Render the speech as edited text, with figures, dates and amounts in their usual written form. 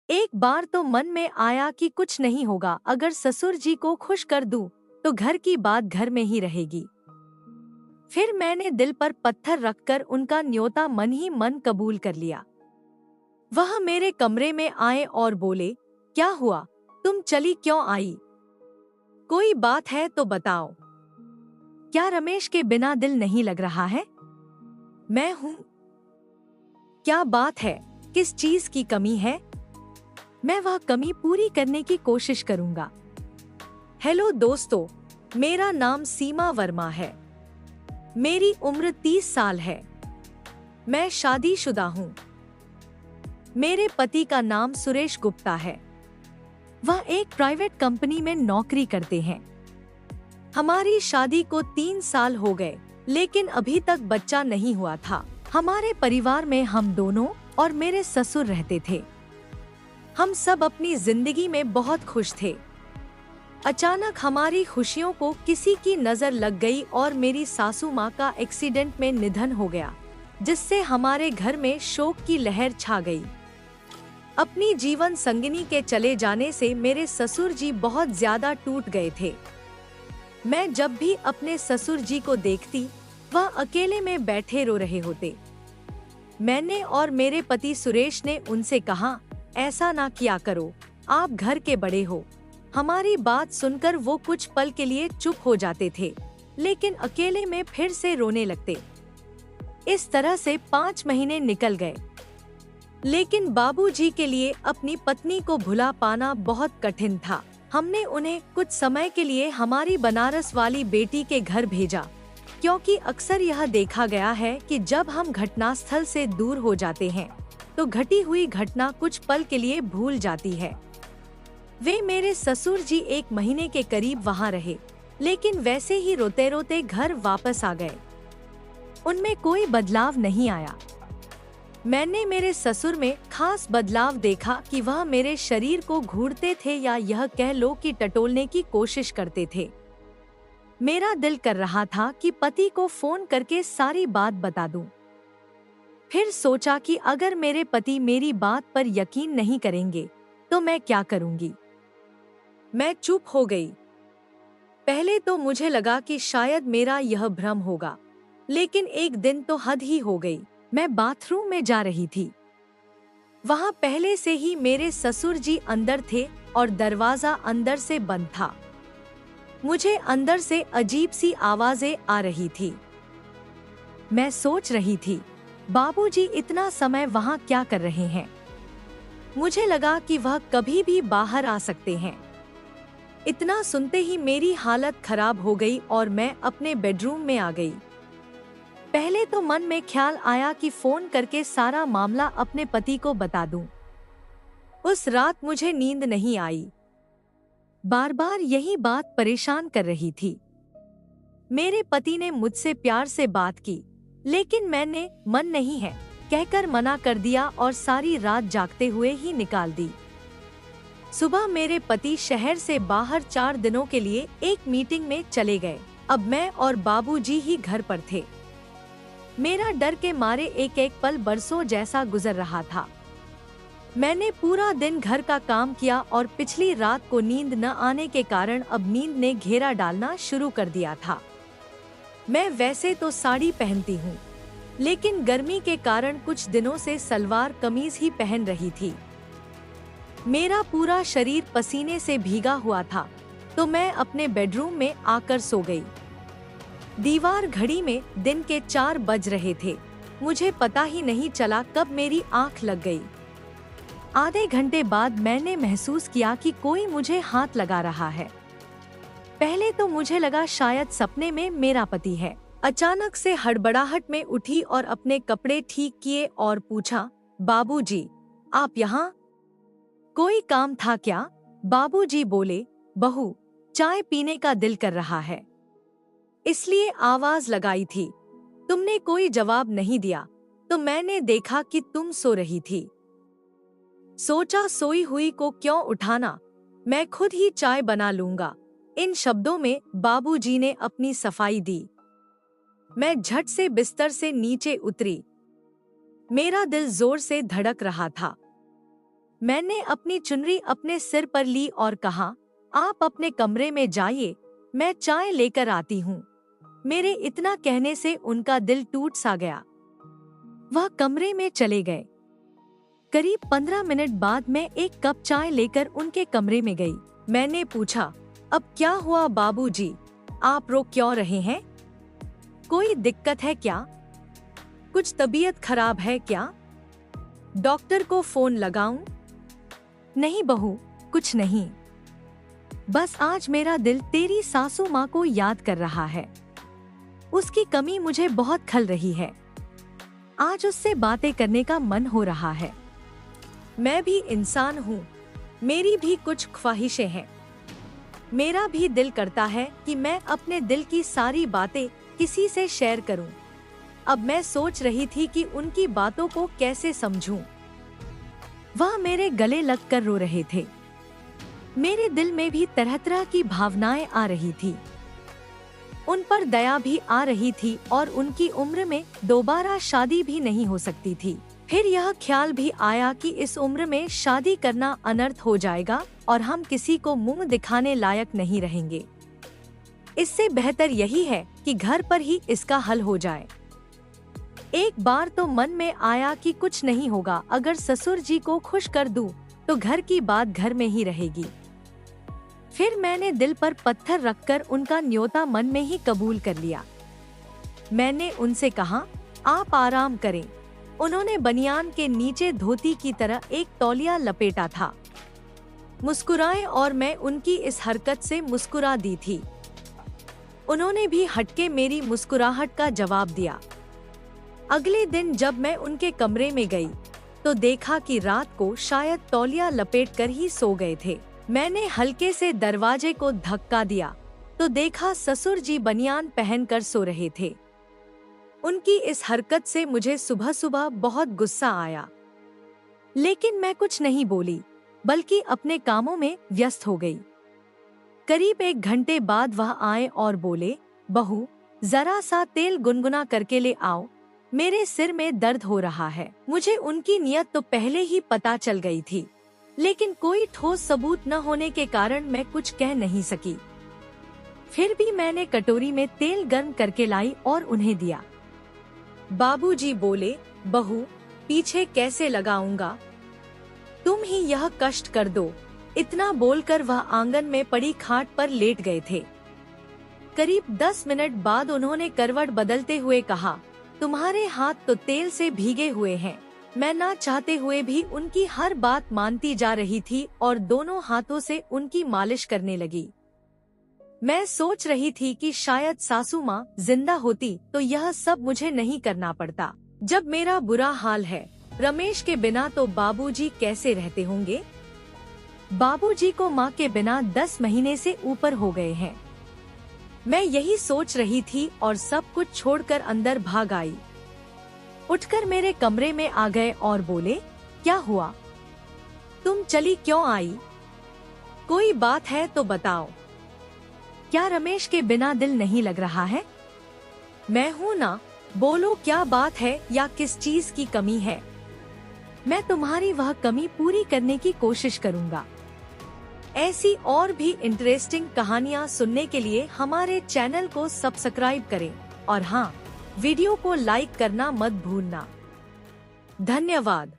एक बार तो मन में आया कि कुछ नहीं होगा, अगर ससुर जी को खुश कर दूं, तो घर की बात घर में ही रहेगी। फिर मैंने दिल पर पत्थर रखकर उनका न्योता मन ही मन कबूल कर लिया। वह मेरे कमरे में आए और बोले, क्या हुआ, तुम चली क्यों आई? कोई बात है तो बताओ। क्या रमेश के बिना दिल नहीं लग रहा है? मैं हूँ। क्या बात है, किस चीज की कमी है? मैं वह कमी पूरी करने की कोशिश करूंगा। हेलो दोस्तों, मेरा नाम सीमा वर्मा है। मेरी उम्र 30 साल है। मैं शादीशुदा हूँ। मेरे पति का नाम सुरेश गुप्ता है। वह एक प्राइवेट कंपनी में नौकरी करते हैं। हमारी शादी को 3 साल हो गए, लेकिन अभी तक बच्चा नहीं हुआ था। हमारे परिवार में हम दोनों और मेरे ससुर रहते थे। हम सब अपनी जिंदगी में बहुत खुश थे। अचानक हमारी खुशियों को किसी की नजर लग गई और मेरी सासू माँ का एक्सीडेंट में निधन हो गया, जिससे हमारे घर में शोक की लहर छा गई। अपनी जीवन संगिनी के चले जाने से मेरे ससुर जी बहुत ज्यादा टूट गए थे। मैं जब भी अपने ससुर जी को देखती, वह अकेले में बैठे रो रहे होते। मैंने और मेरे पति सुरेश ने उनसे कहा, ऐसा ना किया करो, आप घर के बड़े हो। हमारी बात सुनकर वो कुछ पल के लिए चुप हो जाते थे, लेकिन अकेले में फिर से रोने लगते। इस तरह से 5 महीने निकल गए, लेकिन बाबूजी के लिए अपनी पत्नी को भुला पाना बहुत कठिन था। हमने उन्हें कुछ समय के लिए हमारी बनारस वाली बेटी के घर भेजा, क्योंकि अक्सर यह देखा गया है कि जब हम घटनास्थल से दूर हो जाते हैं, तो घटी हुई घटना कुछ पल के लिए भूल जाती है। वे मेरे ससुर जी 1 महीने के करीब वहाँ रहे, लेकिन वैसे ही रोते रोते घर वापस आ गए। उनमें कोई बदलाव नहीं आया। मैंने मेरे ससुर में खास बदलाव देखा कि वह मेरे शरीर को घूरते थे, या यह कह लो कि टटोलने की कोशिश करते थे। मेरा दिल कर रहा था कि पति को फोन करके सारी बात बता दूं। फिर सोचा कि अगर मेरे पति मेरी बात पर यकीन नहीं करेंगे, तो मैं क्या करूंगी। मैं चुप हो गई। पहले तो मुझे लगा कि शायद मेरा यह भ्रम होगा, लेकिन एक दिन तो हद ही हो गई। मैं बाथरूम में जा रही थी। वहाँ पहले से ही मेरे ससुर जी अंदर थे और दरवाजा अंदर से बंद था। मुझे अंदर से अजीब सी आवाजें आ रही थी। मैं सोच रही थी, बाबूजी इतना समय वहाँ क्या कर रहे हैं? मुझे लगा कि वह कभी भी बाहर आ सकते हैं। इतना सुनते ही मेरी हालत खराब हो गई और मैं अपने बेडरूम में आ गई। पहले तो मन में ख्याल आया कि फोन करके सारा मामला अपने पति को बता दूं। उस रात मुझे नींद नहीं आई। बार बार यही बात परेशान कर रही थी। मेरे पति ने मुझसे प्यार से बात की, लेकिन मैंने मन नहीं है कहकर मना कर दिया और सारी रात जागते हुए ही निकाल दी। सुबह मेरे पति शहर से बाहर 4 दिनों के लिए एक मीटिंग में चले गए। अब मैं और बाबूजी ही घर पर थे। मेरा डर के मारे एक एक पल बरसों जैसा गुजर रहा था। मैंने पूरा दिन घर का काम किया और पिछली रात को नींद न आने के कारण अब नींद ने घेरा डालना शुरू कर दिया था। मैं वैसे तो साड़ी पहनती हूँ, लेकिन गर्मी के कारण कुछ दिनों से सलवार कमीज ही पहन रही थी। मेरा पूरा शरीर पसीने से भीगा हुआ था, तो मैं अपने बेडरूम में आकर सो गई। दीवार घड़ी में दिन के 4 बज रहे थे। मुझे पता ही नहीं चला कब मेरी आंख लग गई। आधे घंटे बाद मैंने महसूस किया कि कोई मुझे हाथ लगा रहा है। पहले तो मुझे लगा शायद सपने में मेरा पति है। अचानक से हड़बड़ाहट में उठी और अपने कपड़े ठीक किए और पूछा, बाबूजी, आप यहाँ? कोई काम था क्या? बाबूजी बोले, बहू, चाय पीने का दिल कर रहा है, इसलिए आवाज लगाई थी। तुमने कोई जवाब नहीं दिया, तो मैंने देखा कि तुम सो रही थी। सोचा सोई हुई को क्यों उठाना, मैं खुद ही चाय बना लूंगा। इन शब्दों में बाबूजी ने अपनी सफाई दी। मैं झट से बिस्तर से नीचे उतरी। मेरा दिल जोर से धड़क रहा था। मैंने अपनी चुनरी अपने सिर पर ली और कहा, आप अपने कमरे में जाइए, मैं चाय लेकर आती हूँ। मेरे इतना कहने से उनका दिल टूट सा गया। वह कमरे में चले गए। करीब 15 मिनट बाद मैं एक कप चाय लेकर उनके कमरे में गई। मैंने पूछा, अब क्या हुआ बाबूजी, आप रो क्यों रहे हैं? कोई दिक्कत है क्या? कुछ तबीयत खराब है क्या? डॉक्टर को फोन लगाऊं? नहीं बहू, कुछ नहीं। बस आज मेरा दिल तेरी सासू माँ को याद कर रहा है। उसकी कमी मुझे बहुत खल रही है। आज उससे बातें करने का मन हो रहा है। मैं भी इंसान हूँ, मेरी भी कुछ ख्वाहिशें हैं। मेरा भी दिल करता है कि मैं अपने दिल की सारी बातें किसी से शेयर करूं। अब मैं सोच रही थी कि उनकी बातों को कैसे समझूं। वह मेरे गले लगकर रो रहे थे। मेरे दिल में भी तरह तरह की भावनाएं आ रही थी। उन पर दया भी आ रही थी और उनकी उम्र में दोबारा शादी भी नहीं हो सकती थी। फिर यह ख्याल भी आया कि इस उम्र में शादी करना अनर्थ हो जाएगा और हम किसी को मुंह दिखाने लायक नहीं रहेंगे। इससे बेहतर यही है कि घर पर ही इसका हल हो जाए। एक बार तो मन में आया कि कुछ नहीं होगा, अगर ससुर जी को खुश कर दूं, तो घर की बात घर में ही रहेगी। फिर मैंने दिल पर पत्थर रखकर उनका न्योता मन में ही कबूल कर लिया। मैंने उनसे कहा, आप आराम करें। उन्होंने बनियान के नीचे धोती की तरह एक तौलिया लपेटा था। मुस्कुराए और मैं उनकी इस हरकत से मुस्कुरा दी थी। उन्होंने भी हटके मेरी मुस्कुराहट का जवाब दिया। अगले दिन जब मैं उनके कमरे में गई तो देखा कि रात को शायद तौलिया लपेटकर ही सो गए थे। मैंने हल्के से दरवाजे को धक्का दिया तो देखा ससुर जी बनियान पहनकर सो रहे थे। उनकी इस हरकत से मुझे सुबह सुबह बहुत गुस्सा आया, लेकिन मैं कुछ नहीं बोली, बल्कि अपने कामों में व्यस्त हो गई। करीब 1 घंटे बाद वह आए और बोले, बहू, जरा सा तेल गुनगुना करके ले आओ, मेरे सिर में दर्द हो रहा है। मुझे उनकी नियत तो पहले ही पता चल गई थी, लेकिन कोई ठोस सबूत न होने के कारण मैं कुछ कह नहीं सकी। फिर भी मैंने कटोरी में तेल गर्म करके लाई और उन्हें दिया। बाबूजी बोले, बहू, पीछे कैसे लगाऊंगा? तुम ही यह कष्ट कर दो। इतना बोलकर वह आंगन में पड़ी खाट पर लेट गए थे। करीब 10 मिनट बाद उन्होंने करवट बदलते हुए कहा, तुम्हारे हाथ तो तेल से भीगे हुए हैं। मैं ना चाहते हुए भी उनकी हर बात मानती जा रही थी और दोनों हाथों से उनकी मालिश करने लगी। मैं सोच रही थी कि शायद सासू माँ जिंदा होती तो यह सब मुझे नहीं करना पड़ता। जब मेरा बुरा हाल है, रमेश के बिना तो बाबूजी कैसे रहते होंगे? बाबूजी को माँ के बिना 10 महीने से ऊपर हो गए हैं। मैं यही सोच रही थी और सब कुछ छोड़कर अंदर भाग आई। उठकर मेरे कमरे में आ गए और बोले, क्या हुआ? तुम चली क्यों आई? कोई बात है तो बताओ। क्या रमेश के बिना दिल नहीं लग रहा है? मैं हूँ ना, बोलो क्या बात है या किस चीज की कमी है? मैं तुम्हारी वह कमी पूरी करने की कोशिश करूँगा। ऐसी और भी इंटरेस्टिंग कहानियाँ सुनने के लिए हमारे चैनल को सब्सक्राइब करें और हाँ, वीडियो को लाइक करना मत भूलना। धन्यवाद।